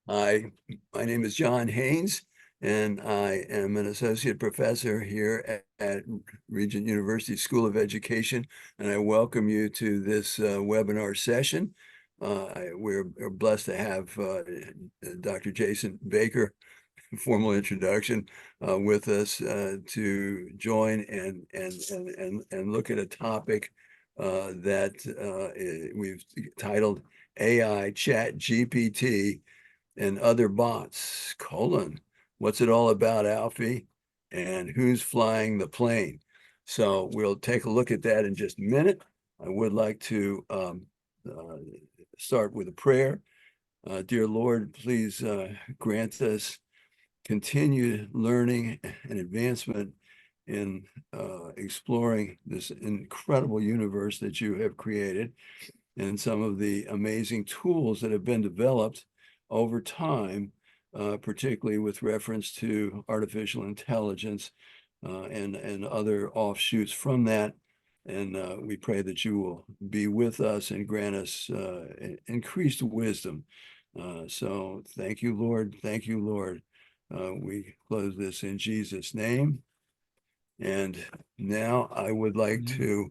Hi, my name is John Haynes, and I am an associate professor here at Regent University School of Education, and I welcome you to this webinar session. We're blessed to have Dr. Jason Baker, formal introduction, with us to join and look at a topic that we've titled AI ChatGPT and other bots, what's it all about, Alfie? And who's flying the plane? So we'll take a look at that in just a minute. I would like to start with a prayer. Dear Lord, please grant us continued learning and advancement in exploring this incredible universe that you have created and some of the amazing tools that have been developed over time, particularly with reference to artificial intelligence and other offshoots from that. And we pray that you will be with us and grant us increased wisdom. So thank you, Lord. Thank you, Lord. We close this in Jesus' name. And now I would like to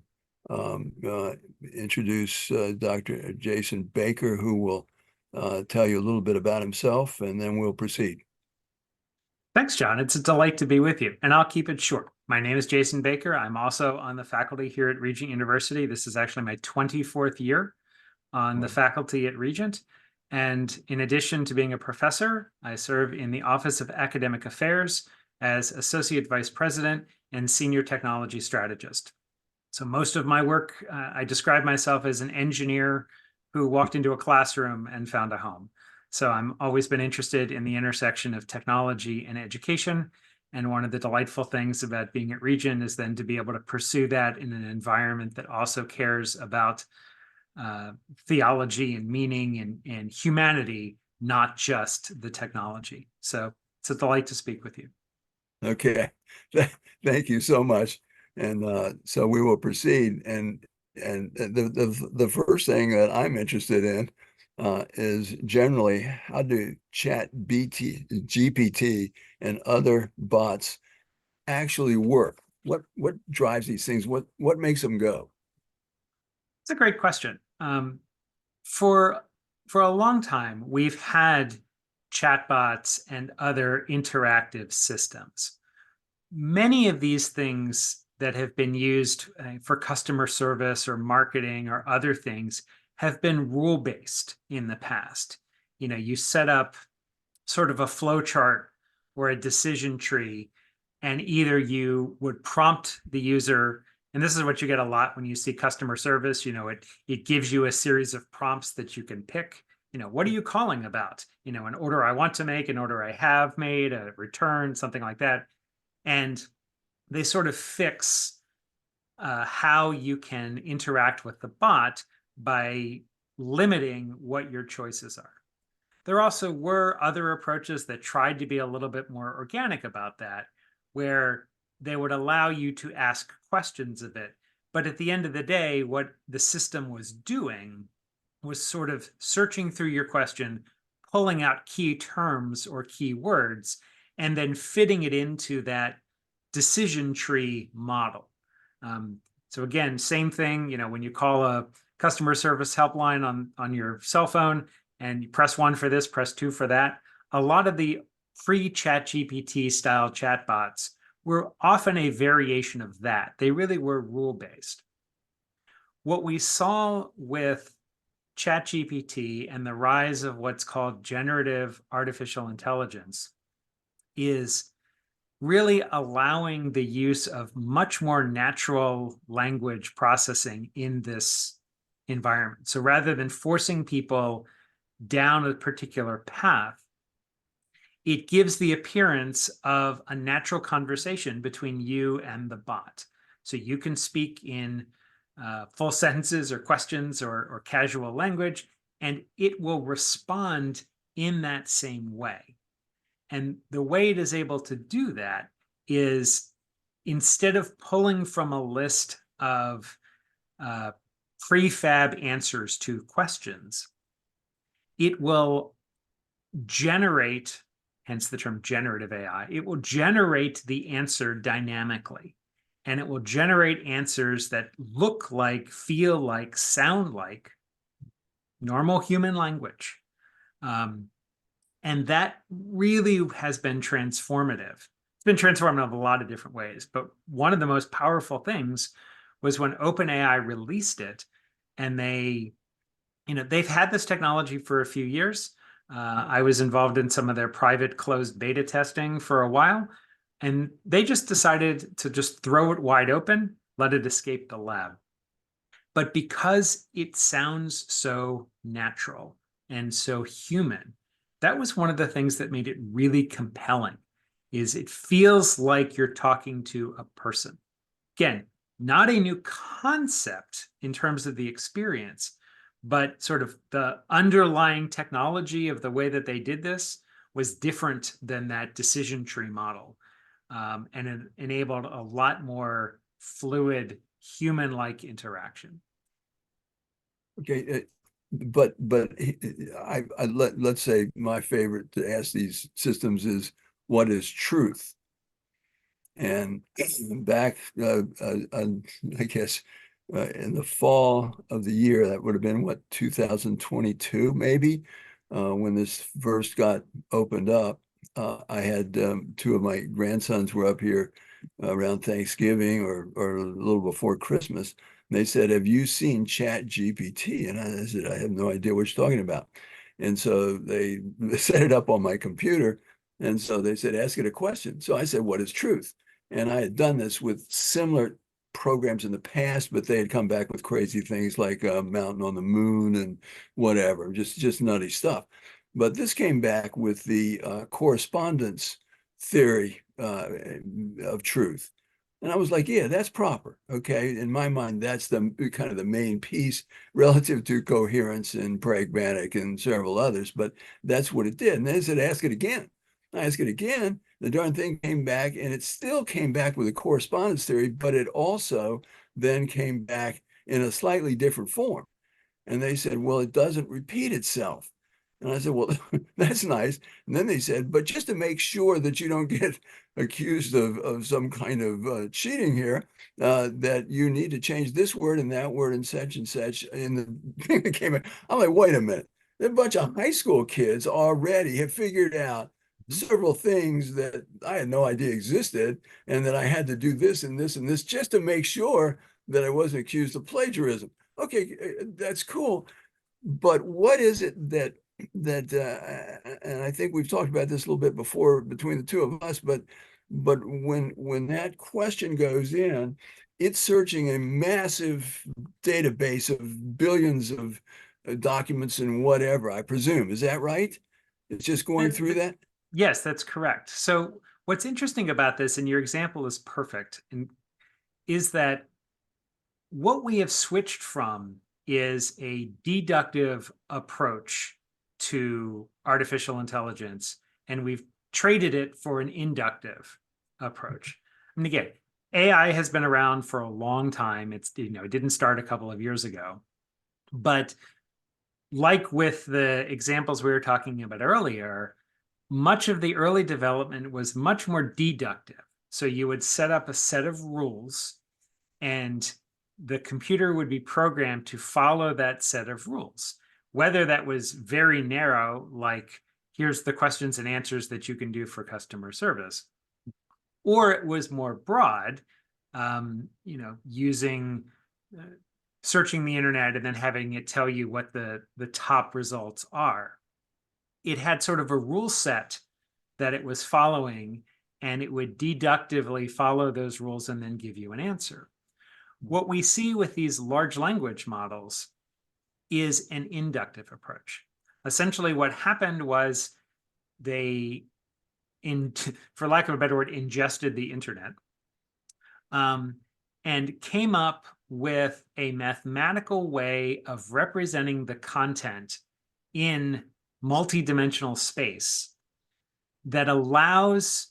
introduce Dr. Jason Baker, who will tell you a little bit about himself, and then we'll proceed. Thanks, John. It's a delight to be with you, and I'll keep it short. My name is Jason Baker. I'm also on the faculty here at Regent University. This is actually my 24th year on the faculty at Regent. And in addition to being a professor, I serve in the Office of Academic Affairs as Associate Vice President and Senior Technology Strategist. So most of my work, I describe myself as an engineer who walked into a classroom and found a home. So I'm always been interested in the intersection of technology and education. And one of the delightful things about being at Regent is then to be able to pursue that in an environment that also cares about theology and meaning and humanity, not just the technology. So it's a delight to speak with you. Okay, thank you so much. And so we will proceed. And the first thing that I'm interested in is generally how do GPT and other bots actually work? What drives these things? What makes them go? It's a great question. For a long time, we've had chatbots and other interactive systems. Many of these things that have been used for customer service or marketing or other things have been rule-based in the past. You know, you set up sort of a flow chart or a decision tree, and either you would prompt the user, and this is what you get a lot when you see customer service, you know, it gives you a series of prompts that you can pick. You know, what are you calling about? You know, an order I want to make, an order I have made, a return, something like that. And they sort of fix how you can interact with the bot by limiting what your choices are. There also were other approaches that tried to be a little bit more organic about that, where they would allow you to ask questions of it. But at the end of the day, what the system was doing was sort of searching through your question, pulling out key terms or key words, and then fitting it into that decision tree model. So again, same thing, you know, when you call a customer service helpline on your cell phone and you press 1 for this, press 2 for that, a lot of the pre-ChatGPT style chatbots were often a variation of that. They really were rule-based. What we saw with ChatGPT and the rise of what's called generative artificial intelligence is really allowing the use of much more natural language processing in this environment. So rather than forcing people down a particular path, it gives the appearance of a natural conversation between you and the bot. So you can speak in full sentences or questions or casual language, and it will respond in that same way. And the way it is able to do that is, instead of pulling from a list of prefab answers to questions, it will generate, hence the term generative AI, it will generate the answer dynamically. And it will generate answers that look like, feel like, sound like normal human language. And that really has been transformative. It's been transformative in a lot of different ways, but one of the most powerful things was when OpenAI released it, and they've had this technology for a few years. I was involved in some of their private closed beta testing for a while, and they just decided to just throw it wide open, let it escape the lab. But because it sounds so natural and so human, that was one of the things that made it really compelling, is it feels like you're talking to a person. Again, not a new concept in terms of the experience, but sort of the underlying technology of the way that they did this was different than that decision tree model. And it enabled a lot more fluid, human-like interaction. Okay, but let's say my favorite to ask these systems is, what is truth? And back, I guess, in the fall of the year, that would have been what, 2022, maybe, when this first got opened up. I had two of my grandsons were up here around Thanksgiving or a little before Christmas. And they said, "Have you seen ChatGPT?" And I said, "I have no idea what you're talking about." And so they set it up on my computer. And so they said, "Ask it a question." So I said, "What is truth?" And I had done this with similar programs in the past, but they had come back with crazy things like a mountain on the moon and whatever, just nutty stuff. But this came back with the correspondence theory of truth. And I was like, yeah, that's proper. Okay. In my mind, that's the kind of the main piece relative to coherence and pragmatic and several others. But that's what it did. And then I said, ask it again. I asked it again. The darn thing came back, and it still came back with a correspondence theory, but it also then came back in a slightly different form. And they said, well, it doesn't repeat itself. And I said, well, that's nice. And then they said, but just to make sure that you don't get accused of some kind of cheating here, that you need to change this word and that word and such in the thing that came in. I'm like, wait a minute. A bunch of high school kids already have figured out several things that I had no idea existed, and that I had to do this and this and this just to make sure that I wasn't accused of plagiarism. Okay, that's cool. But what is it and I think we've talked about this a little bit before between the two of us, but when that question goes in, it's searching a massive database of billions of documents and whatever, I presume. Is that right? It's just going through that? Yes, that's correct. So what's interesting about this, and your example is perfect, is that what we have switched from is a deductive approach to artificial intelligence, and we've traded it for an inductive approach. I mean, again, AI has been around for a long time. It didn't start a couple of years ago, but like with the examples we were talking about earlier, much of the early development was much more deductive. So you would set up a set of rules, and the computer would be programmed to follow that set of rules. Whether that was very narrow, like here's the questions and answers that you can do for customer service, or it was more broad, using searching the internet and then having it tell you what the top results are. It had sort of a rule set that it was following, and it would deductively follow those rules and then give you an answer. What we see with these large language models is an inductive approach. Essentially, what happened was they, for lack of a better word, ingested the internet, and came up with a mathematical way of representing the content in multidimensional space that allows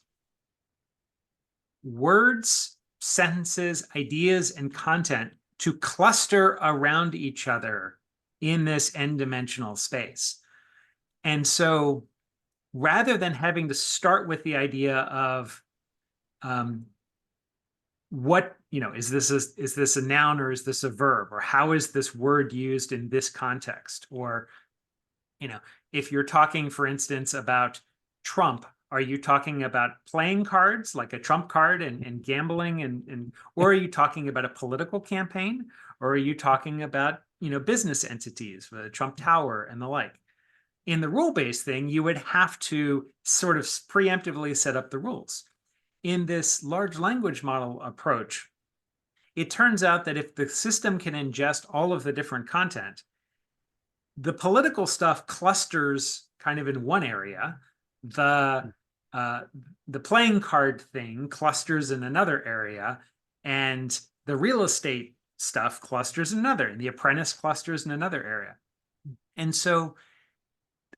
words, sentences, ideas, and content to cluster around each other in this n-dimensional space. And so rather than having to start with the idea of what, is this a noun or is this a verb? Or how is this word used in this context? Or, if you're talking, for instance, about Trump, are you talking about playing cards like a trump card and gambling or are you talking about a political campaign? Or are you talking about, business entities, the Trump Tower and the like? In the rule-based thing, you would have to sort of preemptively set up the rules. In this large language model approach, it turns out that if the system can ingest all of the different content, the political stuff clusters kind of in one area. The playing card thing clusters in another area, and the real estate stuff clusters in another, and the apprentice clusters in another area. And so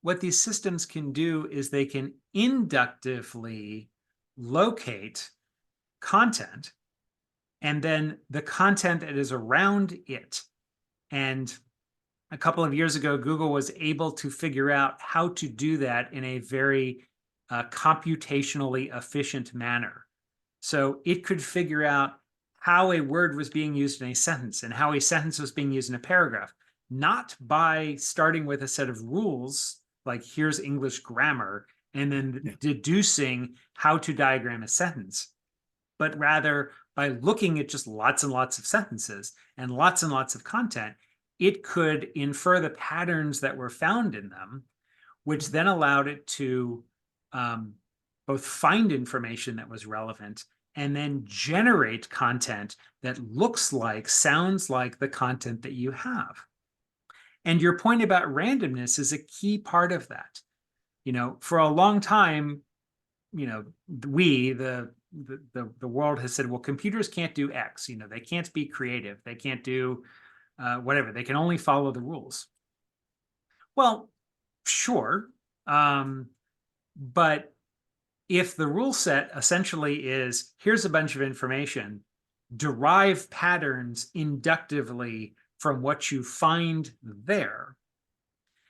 what these systems can do is they can inductively locate content, and then the content that is around it. And a couple of years ago, Google was able to figure out how to do that in a very computationally efficient manner. So it could figure out how a word was being used in a sentence and how a sentence was being used in a paragraph, not by starting with a set of rules, like here's English grammar, and then deducing how to diagram a sentence, but rather by looking at just lots and lots of sentences and lots of content, it could infer the patterns that were found in them, which then allowed it to both find information that was relevant and then generate content that looks like, sounds like the content that you have. And your point about randomness is a key part of that. For a long time, the world has said, well, computers can't do X. They can't be creative. They can't do whatever. They can only follow the rules. Well, sure. But if the rule set essentially is, here's a bunch of information, derive patterns inductively from what you find there,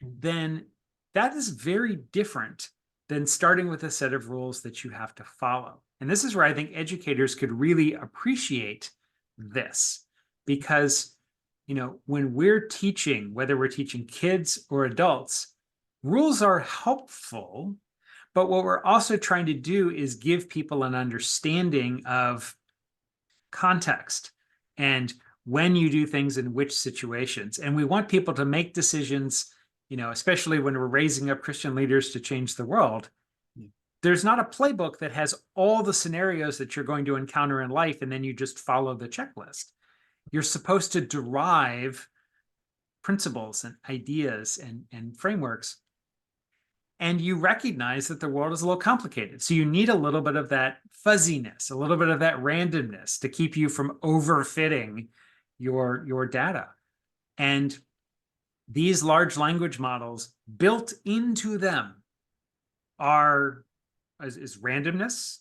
then that is very different than starting with a set of rules that you have to follow. And this is where I think educators could really appreciate this, because when we're teaching, whether we're teaching kids or adults, rules are helpful, but what we're also trying to do is give people an understanding of context and when you do things in which situations. And we want people to make decisions, especially when we're raising up Christian leaders to change the world. There's not a playbook that has all the scenarios that you're going to encounter in life, and then you just follow the checklist. You're supposed to derive principles and ideas and frameworks, and you recognize that the world is a little complicated. So you need a little bit of that fuzziness, a little bit of that randomness to keep you from overfitting your data. And these large language models, built into them is randomness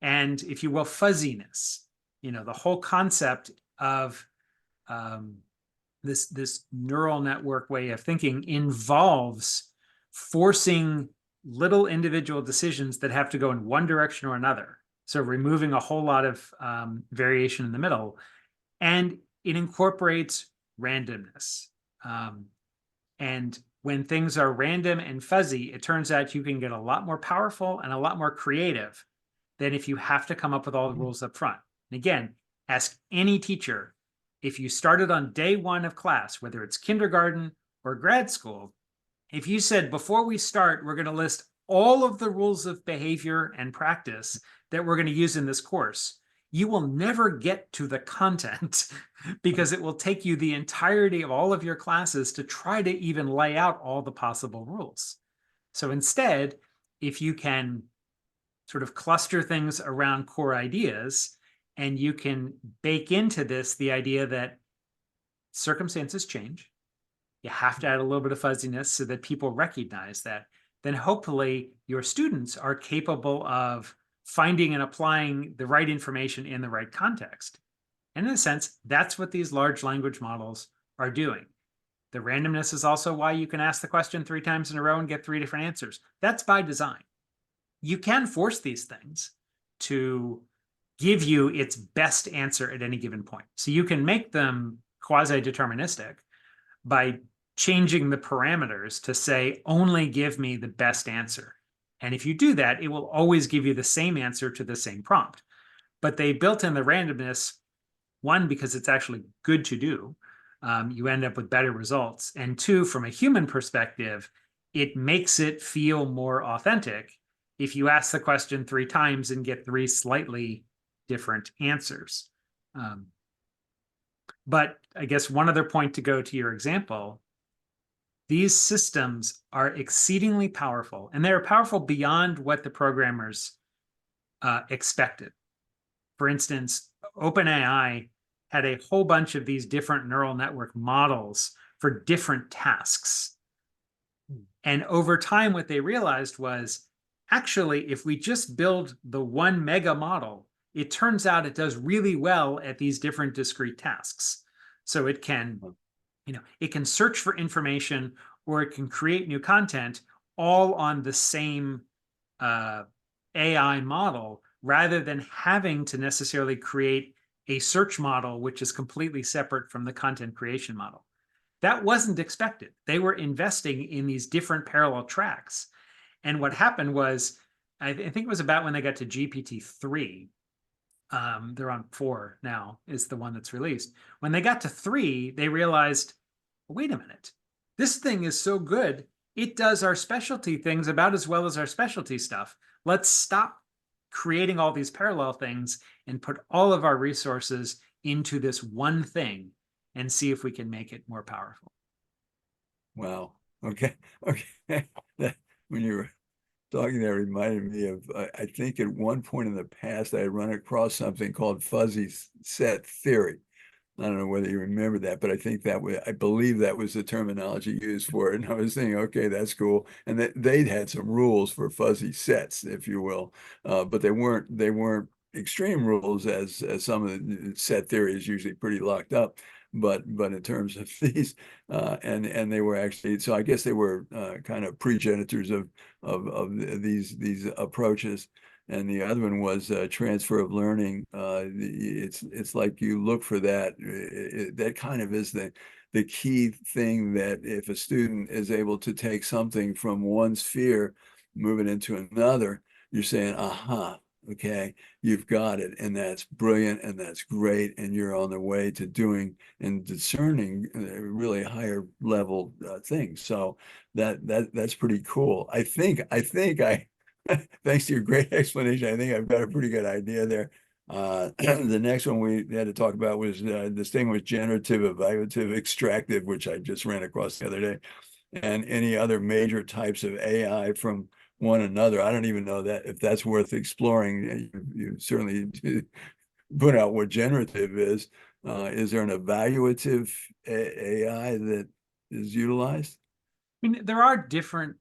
and, if you will, fuzziness. The whole concept of this neural network way of thinking involves forcing little individual decisions that have to go in one direction or another. So removing a whole lot of variation in the middle. And it incorporates randomness. And when things are random and fuzzy, it turns out you can get a lot more powerful and a lot more creative than if you have to come up with all the rules up front. And again, ask any teacher, if you started on day one of class, whether it's kindergarten or grad school, if you said, before we start, we're going to list all of the rules of behavior and practice that we're going to use in this course, you will never get to the content because it will take you the entirety of all of your classes to try to even lay out all the possible rules. So instead, if you can sort of cluster things around core ideas, and you can bake into this the idea that circumstances change, you have to add a little bit of fuzziness so that people recognize that, then hopefully your students are capable of finding and applying the right information in the right context. And in a sense, that's what these large language models are doing. The randomness is also why you can ask the question 3 times in a row and get 3 different answers. That's by design. You can force these things to give you its best answer at any given point. So you can make them quasi-deterministic by changing the parameters to say, only give me the best answer. And if you do that, it will always give you the same answer to the same prompt. But they built in the randomness, one, because it's actually good to do. You end up with better results. And two, from a human perspective, it makes it feel more authentic if you ask the question 3 times and get 3 slightly different answers. But I guess one other point to go to your example, these systems are exceedingly powerful, and they're powerful beyond what the programmers expected. For instance, OpenAI had a whole bunch of these different neural network models for different tasks. And over time, what they realized was, actually, if we just build the one mega model, it turns out it does really well at these different discrete tasks. So it can, it can search for information, or it can create new content all on the same AI model, rather than having to necessarily create a search model which is completely separate from the content creation model. That wasn't expected. They were investing in these different parallel tracks. And what happened was, I think it was about when they got to GPT-3. They're on 4 now, is the one that's released. When they got to 3, they realized, wait a minute, this thing is so good, it does our specialty things about as well as our specialty stuff. Let's stop creating all these parallel things and put all of our resources into this one thing and see if we can make it more powerful. Wow. Okay. Okay. When you were talking, that reminded me of, I think at one point in the past, I had run across something called fuzzy set theory. I don't know whether you remember that, but I think I believe that was the terminology used for it. And I was thinking, okay, that's cool. And they'd had some rules for fuzzy sets, if you will, but they weren't extreme rules as some of the set theory is usually pretty locked up. But in terms of these, and they were actually, so I guess they were kind of progenitors of these approaches. And the other one was transfer of learning. It's like you look for that. That kind of is the key thing, that if a student is able to take something from one sphere, move it into another, you're saying, aha, okay, you've got it. And that's brilliant, and that's great. And you're on the way to doing and discerning really higher level things. So that's pretty cool. I think thanks to your great explanation, I think I've got a pretty good idea there. The next one we had to talk about was this thing was generative, evaluative, extractive, which I just ran across the other day, and any other major types of AI from one another. I don't even know that if that's worth exploring. You certainly put out what generative is. Is there an evaluative AI that is utilized? I mean, there are different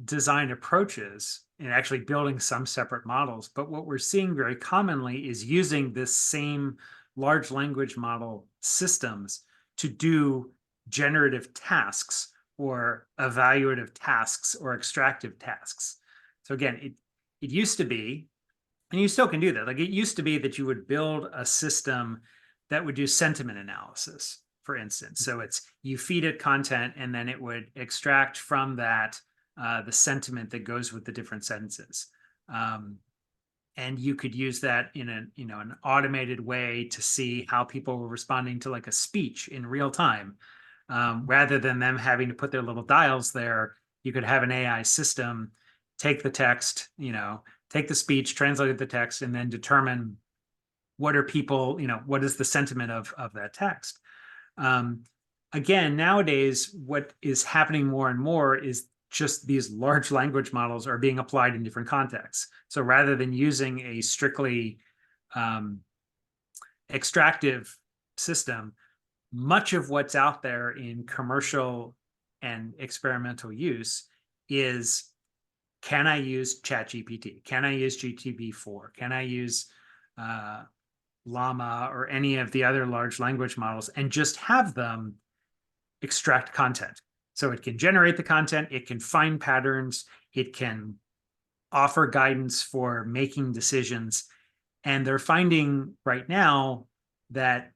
design approaches in actually building some separate models, but what we're seeing very commonly is using this same large language model systems to do generative tasks or evaluative tasks or extractive tasks. So again, it used to be, and you still can do that. Like, it used to be that you would build a system that would do sentiment analysis, for instance. So you feed it content, and then it would extract from that the sentiment that goes with the different sentences. And you could use that in an automated way to see how people were responding to like a speech in real time. Rather than them having to put their little dials there, you could have an AI system take the text, take the speech, translate the text, and then determine what are people, what is the sentiment of that text. Again, nowadays, what is happening more and more is just these large language models are being applied in different contexts. So rather than using a strictly extractive system, much of what's out there in commercial and experimental use is, can I use ChatGPT? Can I use GPT-4? Can I use Llama or any of the other large language models and just have them extract content. So it can generate the content, it can find patterns, it can offer guidance for making decisions. And they're finding right now that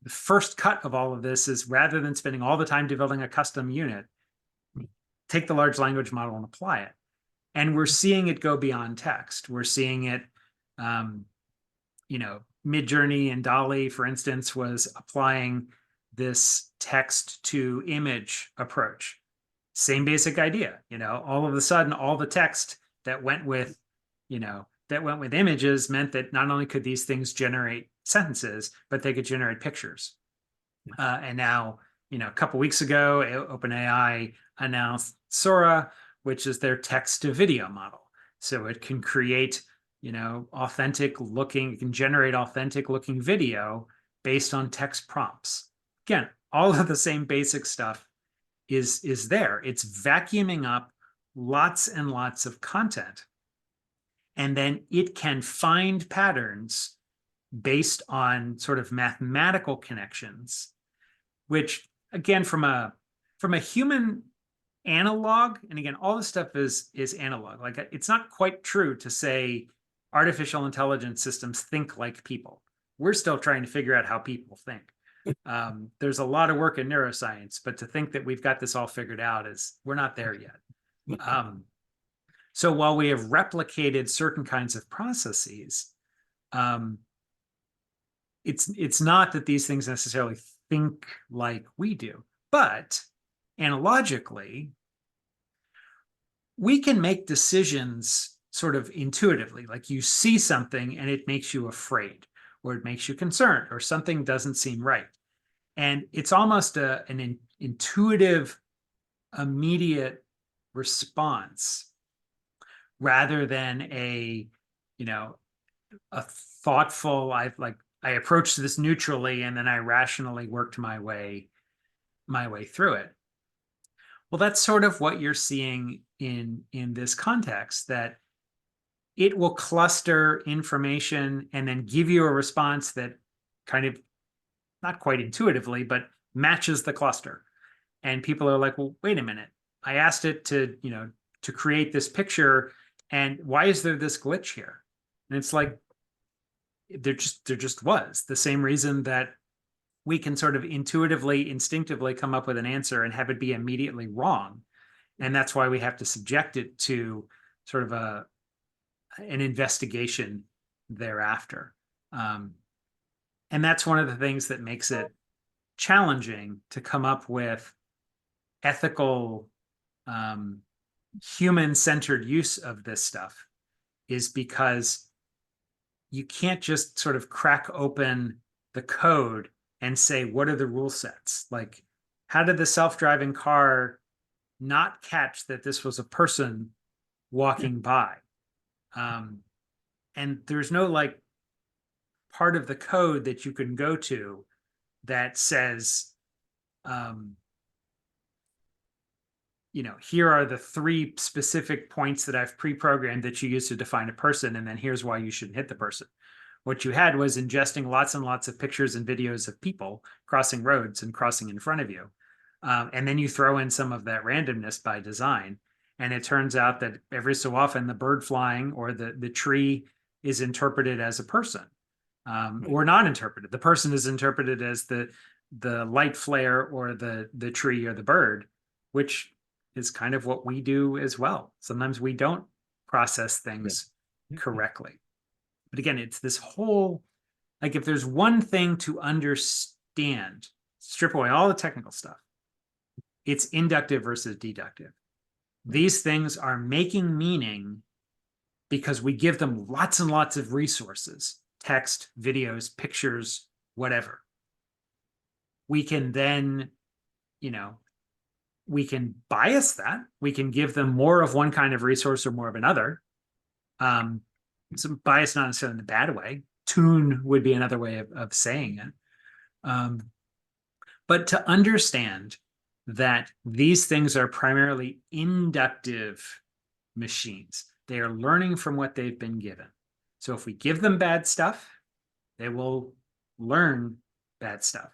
the first cut of all of this is, rather than spending all the time developing a custom unit, take the large language model and apply it. And we're seeing it go beyond text. We're seeing it, Midjourney and Dolly, for instance, was applying this text to image approach. Same basic idea. All of a sudden, all the text that went with, images meant that not only could these things generate sentences, but they could generate pictures. And now, a couple of weeks ago, OpenAI announced Sora, which is their text to video model. So it can create, it can generate authentic looking video based on text prompts. Again, all of the same basic stuff is there. It's vacuuming up lots and lots of content. And then it can find patterns based on sort of mathematical connections, which, again, from a human analog, and again, all this stuff is analog. Like, it's not quite true to say artificial intelligence systems think like people. We're still trying to figure out how people think. There's a lot of work in neuroscience, but to think that we've got this all figured out we're not there yet. So while we have replicated certain kinds of processes, it's not that these things necessarily think like we do, but analogically, we can make decisions sort of intuitively. Like, you see something and it makes you afraid, or it makes you concerned, or something doesn't seem right. And it's almost an intuitive, immediate response, rather than a thoughtful, I approached this neutrally and then I rationally worked my way through it. Well, that's sort of what you're seeing in this context, that it will cluster information and then give you a response that kind of, not quite intuitively, but matches the cluster. And people are like, well, wait a minute. I asked it to create this picture, and why is there this glitch here? And it's like, there just was. The same reason that we can sort of intuitively, instinctively come up with an answer and have it be immediately wrong. And that's why we have to subject it to sort of an investigation thereafter. And that's one of the things that makes it challenging to come up with ethical, human-centered use of this stuff, is because you can't just sort of crack open the code and say, what are the rule sets? Like, how did the self-driving car not catch that this was a person walking by? And there's no part of the code that you can go to that says, here are the 3 specific points that I've pre-programmed that you use to define a person, and then here's why you shouldn't hit the person. What you had was ingesting lots and lots of pictures and videos of people crossing roads and crossing in front of you. And then you throw in some of that randomness by design. And it turns out that every so often the bird flying or the tree is interpreted as a person, or not interpreted. The person is interpreted as the light flare, or the tree or the bird, which is kind of what we do as well. Sometimes we don't process things correctly. But again, it's this whole, if there's one thing to understand, strip away all the technical stuff, it's inductive versus deductive. These things are making meaning because we give them lots and lots of resources, text, videos, pictures, whatever. We can then, we can bias that. We can give them more of one kind of resource or more of another. Some bias, not necessarily in a bad way. Tune would be another way of saying it. But to understand that these things are primarily inductive machines, they are learning from what they've been given. So if we give them bad stuff, They will learn bad stuff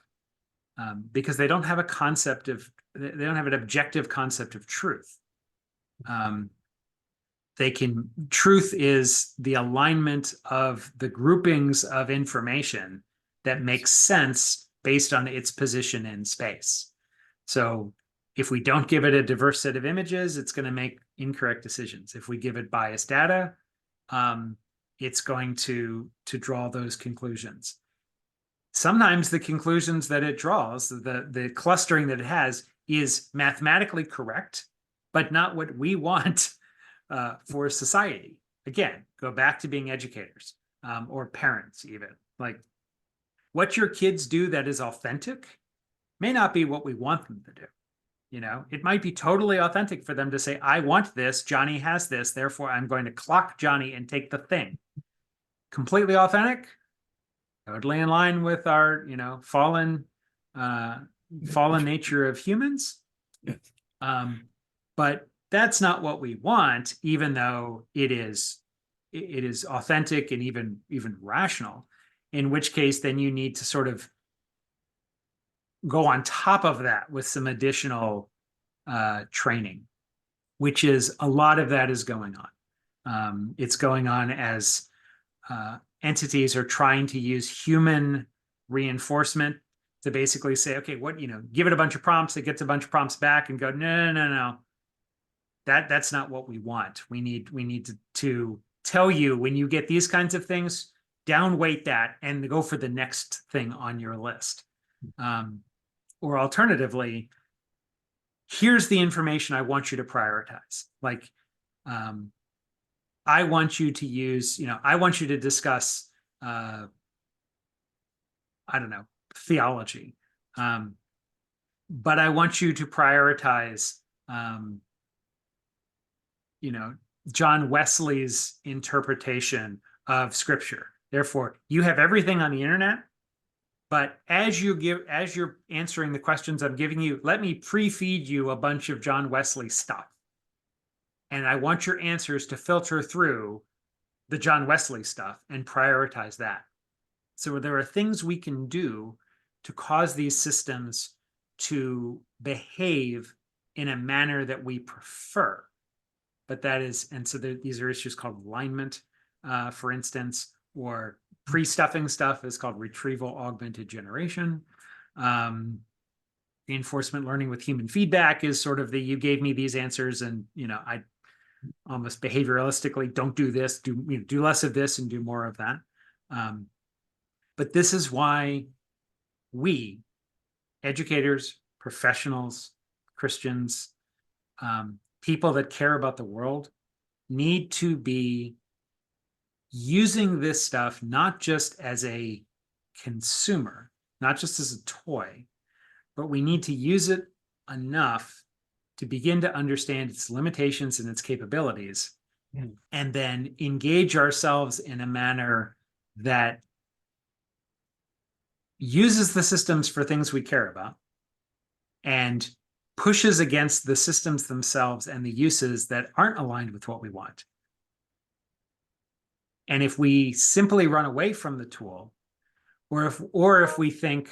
because they don't have they don't have an objective concept of truth. Truth is the alignment of the groupings of information that makes sense based on its position in space. So if we don't give it a diverse set of images, it's going to make incorrect decisions. If we give it biased data, it's going to draw those conclusions. Sometimes the conclusions that it draws, the clustering that it has, is mathematically correct, but not what we want for society. Again, go back to being educators or parents even. Like, what your kids do that is authentic may not be what we want them to do. You know, it might be totally authentic for them to say, I want this, Johnny has this, therefore I'm going to clock Johnny and take the thing. Completely authentic, totally in line with our, you know, fallen nature of humans. Yes. But that's not what we want, even though it is authentic and even rational, in which case then you need to sort of go on top of that with some additional training, which is a lot of that is going on. It's going on as entities are trying to use human reinforcement to basically say, okay, what, you know, give it a bunch of prompts, it gets a bunch of prompts back and go, no. That's not what we want. We need to tell you when you get these kinds of things, downweight that and go for the next thing on your list. Or alternatively, here's the information I want you to prioritize. Like, I want you to use, you know, I want you to discuss, I don't know, theology. But I want you to prioritize, you know, John Wesley's interpretation of scripture. Therefore, you have everything on the internet, but as you're answering the questions I'm giving you, let me pre-feed you a bunch of John Wesley stuff. And I want your answers to filter through the John Wesley stuff and prioritize that. So there are things we can do to cause these systems to behave in a manner that we prefer. But that is, and so these are issues called alignment, for instance, or pre-stuffing stuff is called retrieval augmented generation. Reinforcement learning with human feedback is sort of you gave me these answers and, you know, I almost behavioralistically don't do this, do less of this and do more of that. But this is why we, educators, professionals, Christians, people that care about the world, need to be using this stuff not just as a consumer, not just as a toy, but we need to use it enough to begin to understand its limitations and its capabilities, and then engage ourselves in a manner that uses the systems for things we care about and pushes against the systems themselves and the uses that aren't aligned with what we want. And if we simply run away from the tool, or if we think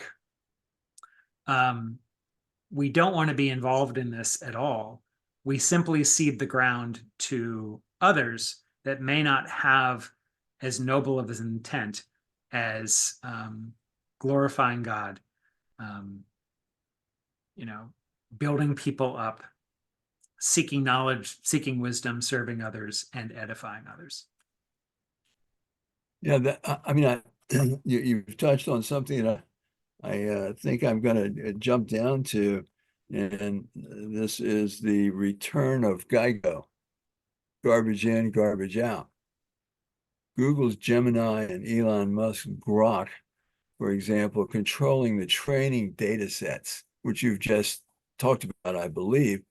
we don't want to be involved in this at all, we simply cede the ground to others that may not have as noble of an intent as glorifying God, you know, building people up, seeking knowledge, seeking wisdom, serving others, and edifying others. Yeah, I mean, you've touched on something that I think I'm going to jump down to, and this is the return of GIGO, garbage in, garbage out. Google's Gemini and Elon Musk's Grok, for example, controlling the training data sets, which you've just talked about, I believe.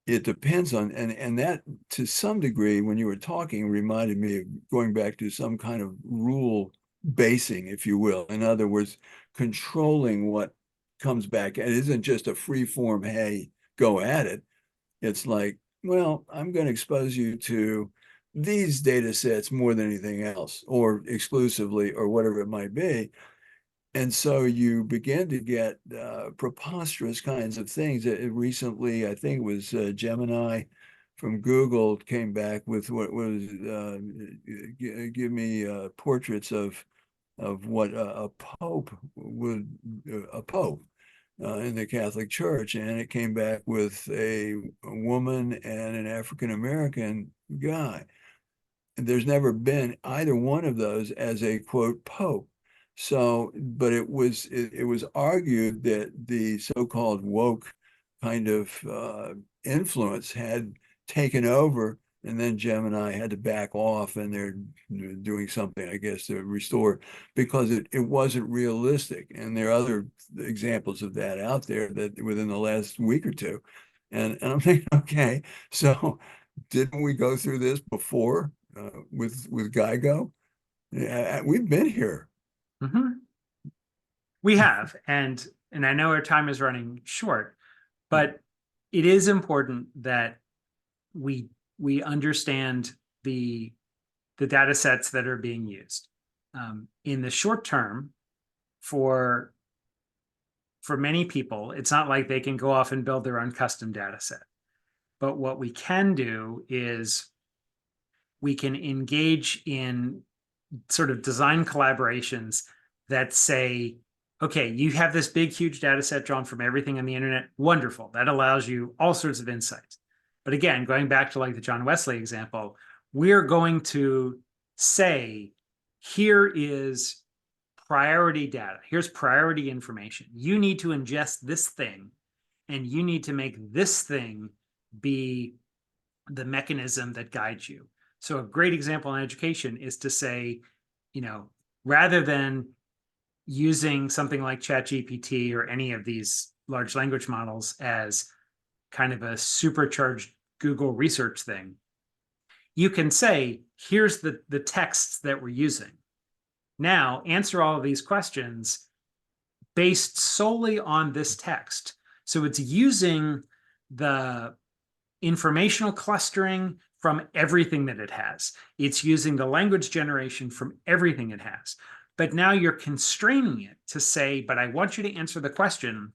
It depends on, and that to some degree, when you were talking, reminded me of going back to some kind of rule basing, if you will. In other words, controlling what comes back. It isn't just a free form, hey, go at it. It's like, well, I'm going to expose you to these data sets more than anything else, or exclusively, or whatever it might be. And so you begin to get preposterous kinds of things. Recently, I think it was Gemini from Google came back with what was give me portraits of what a pope would a pope in the Catholic Church, and it came back with a woman and an African American guy. And there's never been either one of those as a quote pope. So, but it was argued that the so-called woke kind of influence had taken over, and then Gemini had to back off, and they're doing something, I guess, to restore, because it wasn't realistic. And there are other examples of that out there that within the last week or two. And I'm thinking, okay, so didn't we go through this before with Geico? Yeah, we've been here. Mhm. We have, and I know our time is running short, but it is important that we understand the data sets that are being used. In the short term, for many people, it's not like they can go off and build their own custom data set. But what we can do is we can engage in sort of design collaborations that say, okay, you have this big, huge data set drawn from everything on the internet. Wonderful. That allows you all sorts of insights. But again, going back to like the John Wesley example, we're going to say, here is priority data. Here's priority information. You need to ingest this thing, and you need to make this thing be the mechanism that guides you. So a great example in education is to say, rather than using something like ChatGPT or any of these large language models as kind of a supercharged Google research thing, you can say, here's the texts that we're using. Now answer all of these questions based solely on this text. So it's using the informational clustering from everything that it has. It's using the language generation from everything it has. But now you're constraining it to say, but I want you to answer the question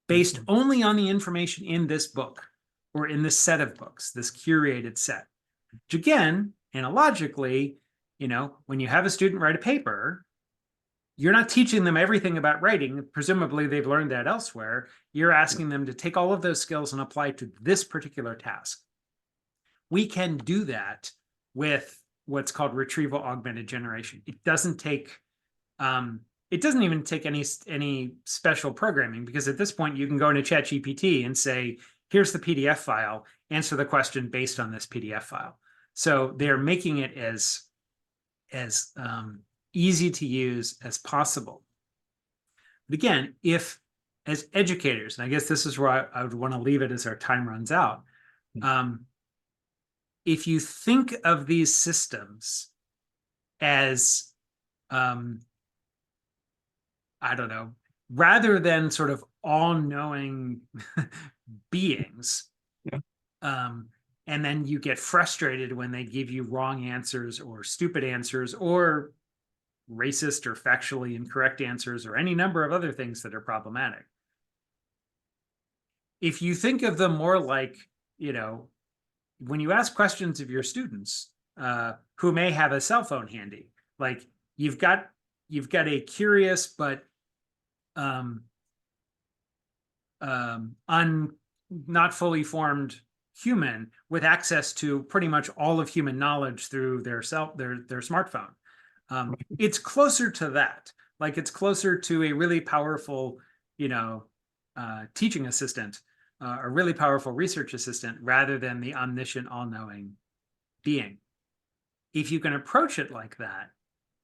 based only on the information in this book or in this set of books, this curated set. Which again, analogically, when you have a student write a paper, you're not teaching them everything about writing. Presumably they've learned that elsewhere. You're asking them to take all of those skills and apply to this particular task. We can do that with what's called retrieval augmented generation. It doesn't even take any special programming, because at this point you can go into ChatGPT and say, here's the PDF file, answer the question based on this PDF file. So they're making it as easy to use as possible. But again, if as educators, and I guess this is where I would want to leave it as our time runs out, if you think of these systems as, I don't know, rather than sort of all-knowing beings, and then you get frustrated when they give you wrong answers or stupid answers or racist or factually incorrect answers or any number of other things that are problematic. If you think of them more like, when you ask questions of your students who may have a cell phone handy, like you've got a curious but not fully formed human with access to pretty much all of human knowledge through their smartphone. It's closer to that. Like it's closer to a really powerful, teaching assistant, a really powerful research assistant, rather than the omniscient, all-knowing being. If you can approach it like that,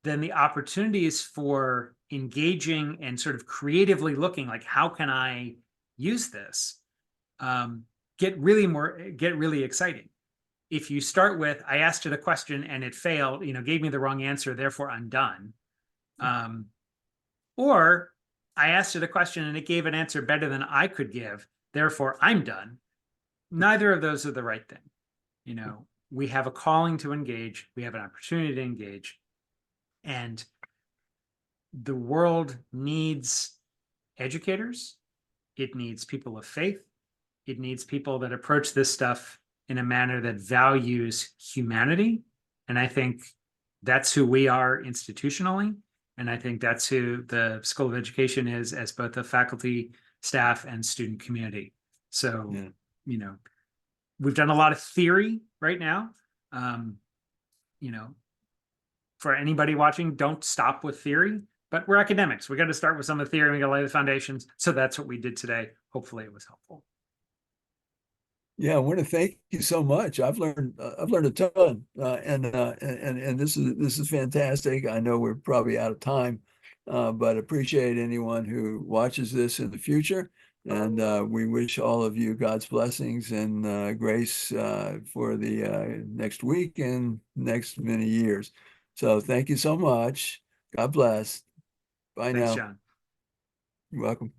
then the opportunities for engaging and sort of creatively looking like, how can I use this, get really exciting. If you start with, I asked it a question and it failed, gave me the wrong answer, therefore I'm done. Or I asked it a question and it gave an answer better than I could give, therefore I'm done. Neither of those are the right thing. we have a calling to engage, we have an opportunity to engage, and the world needs educators, it needs people of faith, it needs people that approach this stuff in a manner that values humanity. And I think that's who we are institutionally. And I think that's who the School of Education is as both a faculty, staff, and student community. So, Yeah. you know, we've done a lot of theory right now. You know, for anybody watching, don't stop with theory, but we're academics. We got to start with some of the theory. We got to lay the foundations. So that's what we did today. Hopefully it was helpful. Yeah, I want to thank you so much. I've learned a ton, and this is fantastic. I know we're probably out of time, but appreciate anyone who watches this in the future. And we wish all of you God's blessings and grace for the next week and next many years. So thank you so much. God bless. Bye Thanks, now. John. You're welcome.